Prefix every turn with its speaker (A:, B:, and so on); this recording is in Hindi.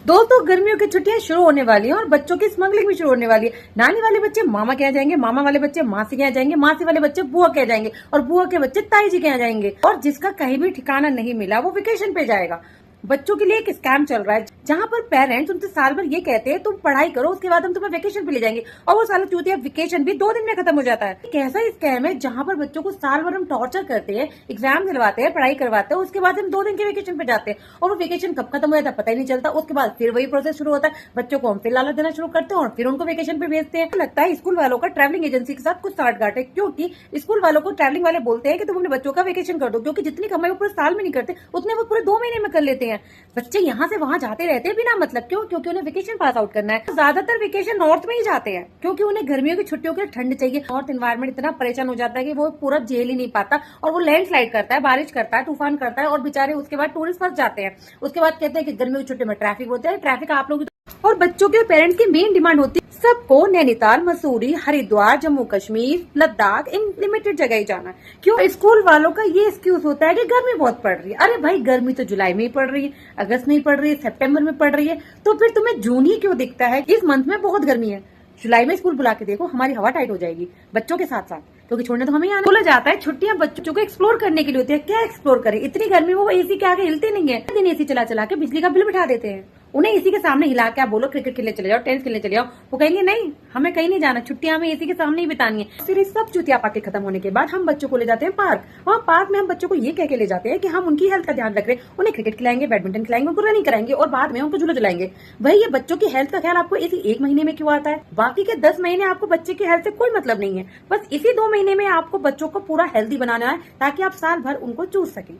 A: दोस्तों गर्मियों की छुट्टियां शुरू होने वाली हैं और बच्चों की स्मगलिंग भी शुरू होने वाली है। नानी वाले बच्चे मामा के यहाँ जाएंगे, मामा वाले बच्चे मासी के यहाँ जाएंगे, मासी वाले बच्चे बुआ के यहाँ जाएंगे और बुआ के बच्चे ताई जी के यहाँ जाएंगे। और जिसका कहीं भी ठिकाना नहीं मिला वो वेकेशन पे जाएगा। बच्चों के लिए एक स्कैम चल रहा है जहाँ पर पेरेंट्स उनसे साल भर ये कहते हैं तुम पढ़ाई करो, उसके बाद हम तुम्हें वेकेशन पे ले जाएंगे, और वो साला चूतिया वेकेशन भी 2 दिन में खत्म हो जाता है। एक ऐसा स्कैम है जहाँ पर बच्चों को साल भर हम टॉर्चर करते हैं, एग्जाम दिलवाते हैं, पढ़ाई करवाते हैं, उसके बाद हम 2 दिन के वेकेशन पे जाते हैं और वो वेकेशन कब खत्म हो जाता है पता ही नहीं चलता। उसके बाद फिर वही प्रोसेस शुरू होता है, बच्चों को हम फिर लालच देना शुरू करते हैं और फिर उनको वेकेशन पे भेजते हैं। लगता है स्कूल वालों का ट्रैवलिंग एजेंसी के साथ कुछ साठगांठ है, क्योंकि स्कूल वालों को ट्रैवलिंग वाले बोलते हैं कि तुम अपने बच्चों का वेकेशन कर दो, क्योंकि जितनी कमाई वो पूरे साल में नहीं करते उतने वो पूरे 2 महीने में कर लेते हैं। बच्चे यहाँ से वहां जाते रहते हैं बिना मतलब, क्यों? क्योंकि उन्हें वेकेशन पास आउट करना है। ज्यादातर वेकेशन नॉर्थ में ही जाते हैं क्योंकि उन्हें गर्मियों की छुट्टियों के लिए ठंड चाहिए। नॉर्थ एनवायरमेंट इतना परेशान हो जाता है कि वो पूरा झेल ही नहीं पाता और वो लैंडस्लाइड करता है, बारिश करता है, तूफान करता है और बेचारे उसके बाद टूरिस्ट फंस जाते हैं। उसके बाद कहते हैं कि गर्मियों की छुट्टी में ट्रैफिक होता है, ट्रैफिक आप लोग। और बच्चों के पेरेंट्स की मेन डिमांड होती है सबको नैनीताल, मसूरी, हरिद्वार, जम्मू कश्मीर, लद्दाख, इन लिमिटेड जगह ही जाना है। क्यों? स्कूल वालों का ये एक्सक्यूज होता है कि गर्मी बहुत पड़ रही है। अरे भाई गर्मी तो जुलाई में ही पड़ रही है, अगस्त में ही पड़ रही है, सितंबर में पड़ रही है, तो फिर तुम्हें जून ही क्यों दिखता है? इस मंथ में बहुत गर्मी है, जुलाई में स्कूल बुला के देखो, हमारी हवा टाइट हो जाएगी बच्चों के साथ साथ, क्योंकि छोड़ने तो हमें आना। बोला जाता है छुट्टियां बच्चों को एक्सप्लोर करने के लिए होती है। क्या एक्सप्लोर करें? इतनी गर्मी में वो एसी के आगे हिलते नहीं है, दिन एसी चला चला के बिजली का बिल बिठा देते हैं। उन्हें इसी के सामने हिला के आप बोलो क्रिकेट खेलने चले जाओ, टेनिस खेलने चले जाओ, वो कहेंगे नहीं हमें कहीं नहीं जाना, छुट्टियां हमें इसी के सामने ही बितानी है। फिर इस सब चुतिया पाके खत्म होने के बाद हम बच्चों को ले जाते हैं पार्क। वहाँ पार्क में हम बच्चों को ये कह के ले जाते हैं कि हम उनकी हेल्थ का ध्यान रख रहे हैं, उन्हें क्रिकेट खिलाएंगे, बैडमिंटन खिलाएंगे, उनको रनिंग कराएंगे और बाद में उनको झूला झुलाएंगे। भाई ये बच्चों की हेल्थ का ख्याल आपको इसी 1 महीने में क्यों आता है? बाकी के 10 महीने आपको बच्चे की हेल्थ से कोई मतलब नहीं है। बस इसी 2 महीने में आपको बच्चों को पूरा हेल्दी बनाना है ताकि आप साल भर उनको चूस सकें।